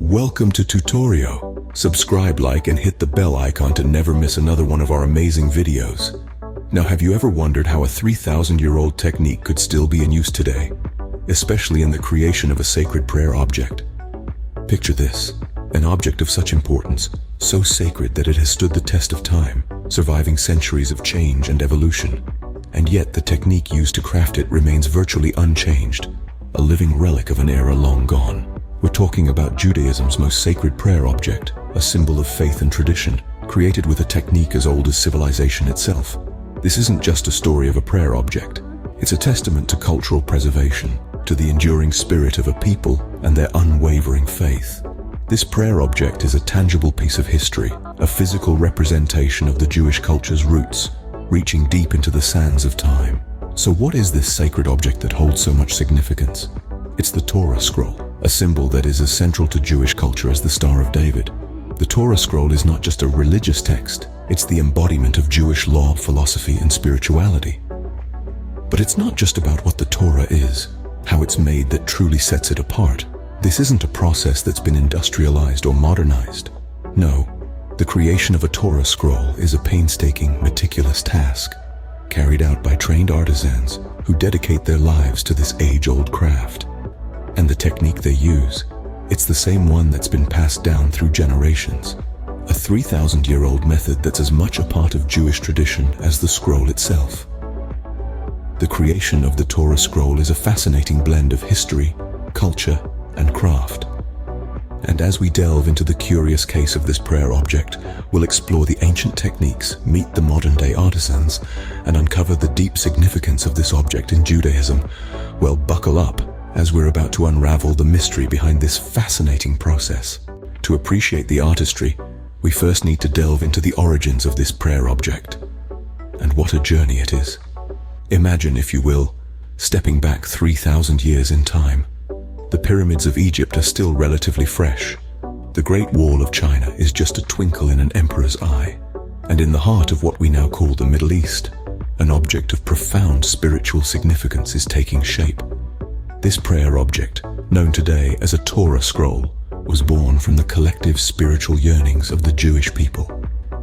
Welcome to Tutorio. Subscribe, like, and hit the bell icon to never miss another one of our amazing videos. Now, have you ever wondered how a 3,000-year-old technique could still be in use today, especially in the creation of a sacred prayer object? Picture this, an object of such importance, so sacred that it has stood the test of time, surviving centuries of change and evolution. And yet the technique used to craft it remains virtually unchanged, a living relic of an era long gone. We're talking about Judaism's most sacred prayer object, a symbol of faith and tradition, created with a technique as old as civilization itself. This isn't just a story of a prayer object. It's a testament to cultural preservation, to the enduring spirit of a people and their unwavering faith. This prayer object is a tangible piece of history, a physical representation of the Jewish culture's roots, reaching deep into the sands of time. So what is this sacred object that holds so much significance? It's the Torah scroll, a symbol that is as central to Jewish culture as the Star of David. The Torah scroll is not just a religious text, it's the embodiment of Jewish law, philosophy, and spirituality. But it's not just about what the Torah is, how it's made that truly sets it apart. This isn't a process that's been industrialized or modernized. No, the creation of a Torah scroll is a painstaking, meticulous task, carried out by trained artisans who dedicate their lives to this age-old craft. And the technique they use, it's the same one that's been passed down through generations. A 3,000-year-old method that's as much a part of Jewish tradition as the scroll itself. The creation of the Torah scroll is a fascinating blend of history, culture, and craft. And as we delve into the curious case of this prayer object, we'll explore the ancient techniques, meet the modern-day artisans, and uncover the deep significance of this object in Judaism. Well, buckle up, as we're about to unravel the mystery behind this fascinating process. To appreciate the artistry, we first need to delve into the origins of this prayer object. And what a journey it is. Imagine, if you will, stepping back 3,000 years in time. The pyramids of Egypt are still relatively fresh. The Great Wall of China is just a twinkle in an emperor's eye. And in the heart of what we now call the Middle East, an object of profound spiritual significance is taking shape. This prayer object, known today as a Torah scroll, was born from the collective spiritual yearnings of the Jewish people.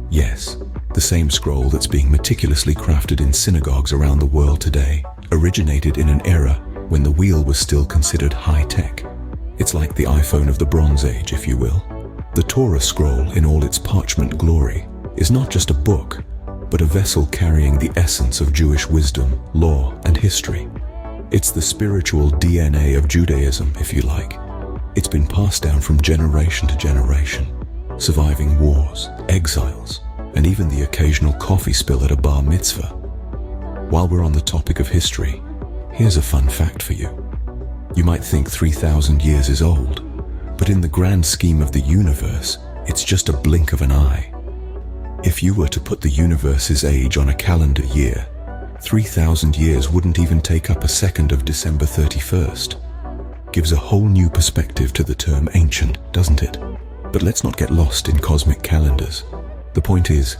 Yes, the same scroll that's being meticulously crafted in synagogues around the world today originated in an era when the wheel was still considered high-tech. It's like the iPhone of the Bronze Age, if you will. The Torah scroll, in all its parchment glory, is not just a book, but a vessel carrying the essence of Jewish wisdom, law, and history. It's the spiritual DNA of Judaism, if you like. It's been passed down from generation to generation, surviving wars, exiles, and even the occasional coffee spill at a bar mitzvah. While we're on the topic of history, here's a fun fact for you. You might think 3,000 years is old, but in the grand scheme of the universe, it's just a blink of an eye. If you were to put the universe's age on a calendar year, 3,000 years wouldn't even take up a second of December 31st. Gives a whole new perspective to the term ancient, doesn't it? But let's not get lost in cosmic calendars. The point is,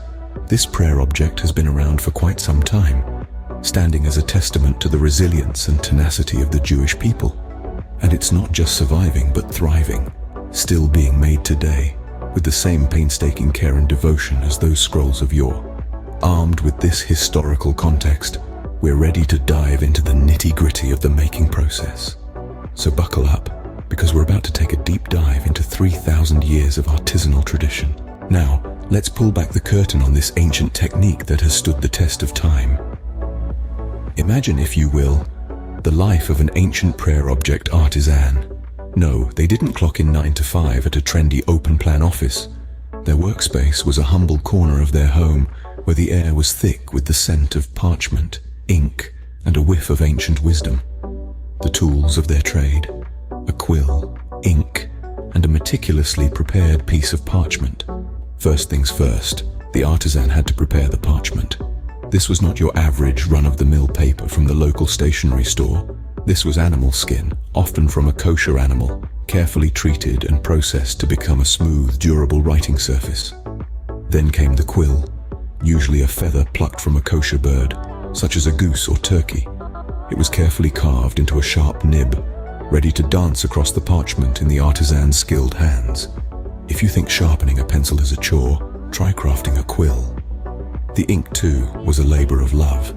this prayer object has been around for quite some time, standing as a testament to the resilience and tenacity of the Jewish people. And it's not just surviving, but thriving, still being made today, with the same painstaking care and devotion as those scrolls of yore. Armed with this historical context, we're ready to dive into the nitty-gritty of the making process. So buckle up, because we're about to take a deep dive into 3,000 years of artisanal tradition. Now, let's pull back the curtain on this ancient technique that has stood the test of time. Imagine, if you will, the life of an ancient prayer object artisan. No, they didn't clock in 9 to 5 at a trendy open-plan office. Their workspace was a humble corner of their home, where the air was thick with the scent of parchment, ink, and a whiff of ancient wisdom. The tools of their trade: a quill, ink, and a meticulously prepared piece of parchment. First things first, the artisan had to prepare the parchment. This was not your average run-of-the-mill paper from the local stationery store. This was animal skin, often from a kosher animal, carefully treated and processed to become a smooth, durable writing surface. Then came the quill, usually a feather plucked from a kosher bird, such as a goose or turkey. It was carefully carved into a sharp nib, ready to dance across the parchment in the artisan's skilled hands. If you think sharpening a pencil is a chore, try crafting a quill. The ink, too, was a labor of love.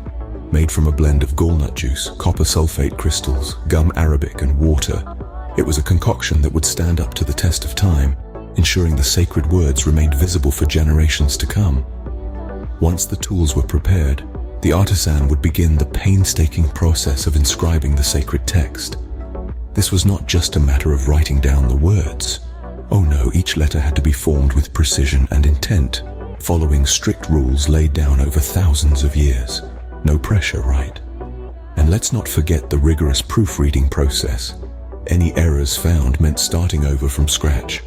Made from a blend of gallnut juice, copper sulfate crystals, gum arabic, and water, it was a concoction that would stand up to the test of time, ensuring the sacred words remained visible for generations to come. Once the tools were prepared, the artisan would begin the painstaking process of inscribing the sacred text. This was not just a matter of writing down the words. Oh no, each letter had to be formed with precision and intent, following strict rules laid down over thousands of years. No pressure, right? And let's not forget the rigorous proofreading process. Any errors found meant starting over from scratch.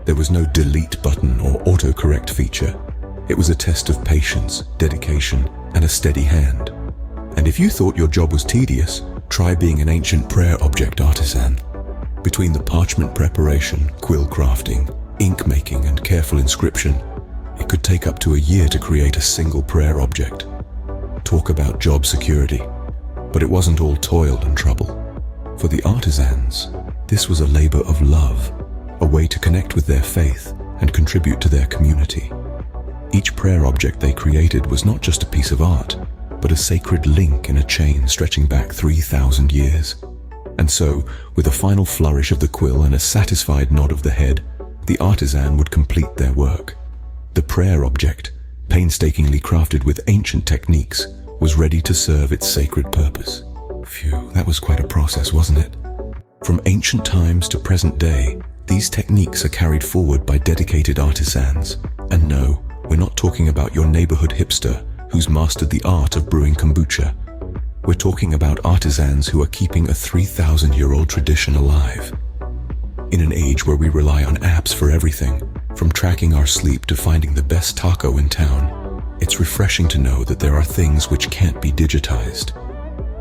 There was no delete button or autocorrect feature. It was a test of patience, dedication, and a steady hand. And if you thought your job was tedious, try being an ancient prayer object artisan. Between the parchment preparation, quill crafting, ink making, and careful inscription, it could take up to a year to create a single prayer object. Talk about job security. But it wasn't all toil and trouble. For the artisans, this was a labor of love, a way to connect with their faith and contribute to their community. Each prayer object they created was not just a piece of art, but a sacred link in a chain stretching back 3,000 years. And so, with a final flourish of the quill and a satisfied nod of the head, the artisan would complete their work. The prayer object, painstakingly crafted with ancient techniques, was ready to serve its sacred purpose. Phew, that was quite a process, wasn't it? From ancient times to present day, these techniques are carried forward by dedicated artisans. And no, we're not talking about your neighborhood hipster who's mastered the art of brewing kombucha. We're talking about artisans who are keeping a 3,000-year-old tradition alive. In an age where we rely on apps for everything, from tracking our sleep to finding the best taco in town, it's refreshing to know that there are things which can't be digitized.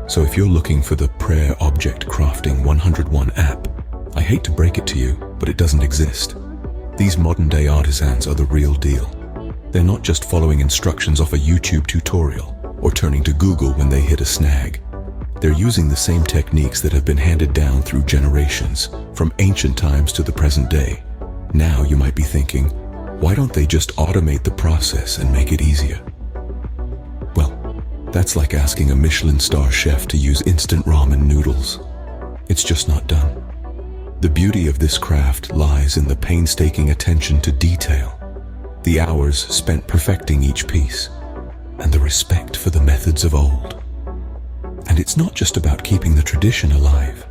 So if you're looking for the Prayer Object Crafting 101 app, I hate to break it to you, but it doesn't exist. These modern-day artisans are the real deal. They're not just following instructions off a YouTube tutorial or turning to Google when they hit a snag. They're using the same techniques that have been handed down through generations, from ancient times to the present day. Now you might be thinking, why don't they just automate the process and make it easier? Well, that's like asking a Michelin star chef to use instant ramen noodles. It's just not done. The beauty of this craft lies in the painstaking attention to detail, the hours spent perfecting each piece, and the respect for the methods of old. And it's not just about keeping the tradition alive.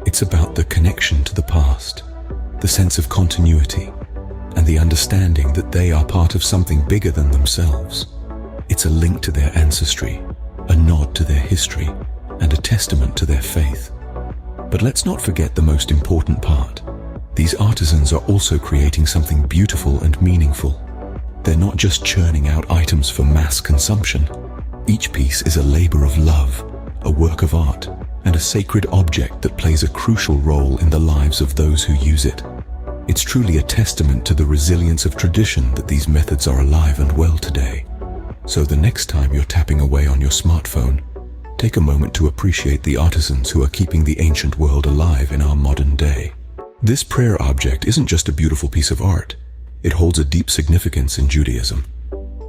It's about the connection to the past, the sense of continuity, and the understanding that they are part of something bigger than themselves. It's a link to their ancestry, a nod to their history, and a testament to their faith. But let's not forget the most important part. These artisans are also creating something beautiful and meaningful. They're not just churning out items for mass consumption. Each piece is a labor of love, a work of art, and a sacred object that plays a crucial role in the lives of those who use it. It's truly a testament to the resilience of tradition that these methods are alive and well today. So the next time you're tapping away on your smartphone, take a moment to appreciate the artisans who are keeping the ancient world alive in our modern day. This prayer object isn't just a beautiful piece of art. It holds a deep significance in Judaism.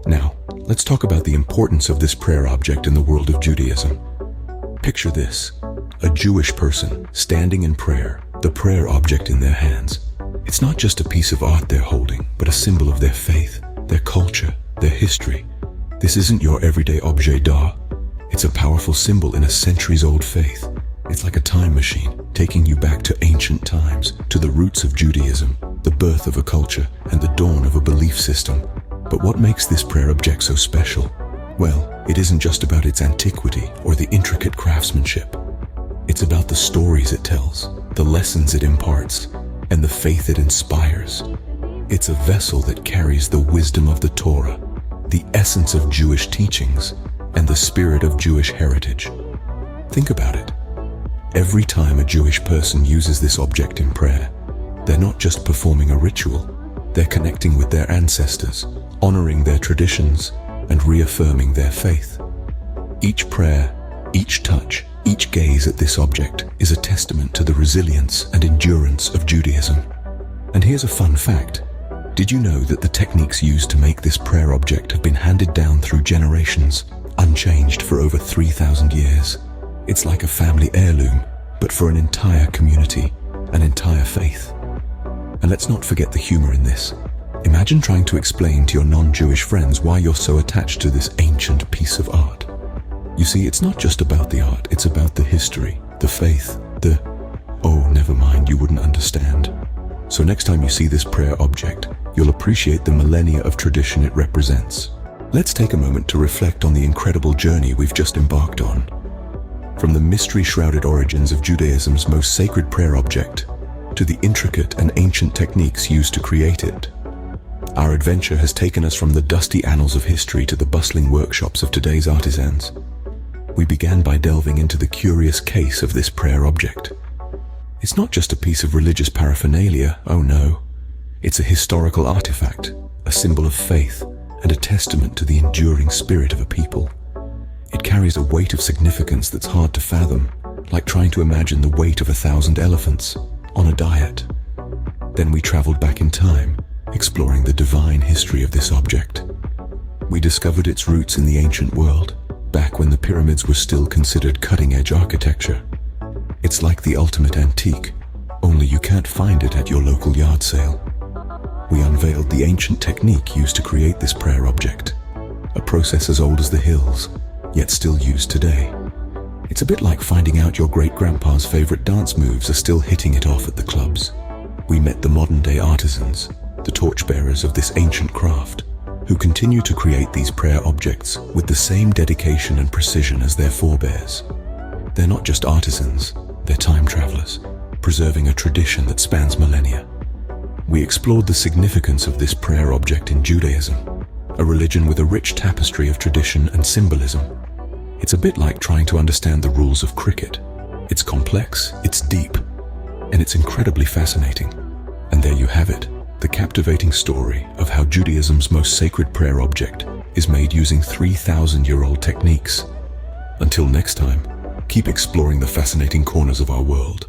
Now, let's talk about the importance of this prayer object in the world of Judaism. Picture this, a Jewish person standing in prayer, the prayer object in their hands. It's not just a piece of art they're holding, but a symbol of their faith, their culture, their history. This isn't your everyday objet d'art. It's a powerful symbol in a centuries-old faith. It's like a time machine, taking you back to ancient times, to the roots of Judaism, the birth of a culture, and the dawn of a belief system. But what makes this prayer object so special? Well, it isn't just about its antiquity or the intricate craftsmanship. It's about the stories it tells, the lessons it imparts, and the faith it inspires. It's a vessel that carries the wisdom of the Torah, the essence of Jewish teachings, and the spirit of Jewish heritage. Think about it. Every time a Jewish person uses this object in prayer, they're not just performing a ritual, they're connecting with their ancestors, honoring their traditions, and reaffirming their faith. Each prayer, each touch, Each gaze at this object is a testament to the resilience and endurance of Judaism. And here's a fun fact. Did you know that the techniques used to make this prayer object have been handed down through generations, unchanged for over 3,000 years? It's like a family heirloom, but for an entire community, an entire faith. And let's not forget the humor in this. Imagine trying to explain to your non-Jewish friends why you're so attached to this ancient piece of art. You see, it's not just about the art, it's about the history, the faith, oh, never mind, you wouldn't understand. So next time you see this prayer object, you'll appreciate the millennia of tradition it represents. Let's take a moment to reflect on the incredible journey we've just embarked on. From the mystery-shrouded origins of Judaism's most sacred prayer object, to the intricate and ancient techniques used to create it. Our adventure has taken us from the dusty annals of history to the bustling workshops of today's artisans. We began by delving into the curious case of this prayer object. It's not just a piece of religious paraphernalia, oh no. It's a historical artifact, a symbol of faith, and a testament to the enduring spirit of a people. It carries a weight of significance that's hard to fathom, like trying to imagine the weight of 1,000 elephants on a diet. Then we traveled back in time, exploring the divine history of this object. We discovered its roots in the ancient world, back when the pyramids were still considered cutting-edge architecture. It's like the ultimate antique, only you can't find it at your local yard sale. We unveiled the ancient technique used to create this prayer object, a process as old as the hills, yet still used today. It's a bit like finding out your great-grandpa's favorite dance moves are still hitting it off at the clubs. We met the modern-day artisans, the torchbearers of this ancient craft, who continue to create these prayer objects with the same dedication and precision as their forebears. They're not just artisans, they're time travelers, preserving a tradition that spans millennia. We explored the significance of this prayer object in Judaism, a religion with a rich tapestry of tradition and symbolism. It's a bit like trying to understand the rules of cricket. It's complex, it's deep, and it's incredibly fascinating. And there you have it. The captivating story of how Judaism's most sacred prayer object is made using 3,000-year-old techniques. Until next time, keep exploring the fascinating corners of our world.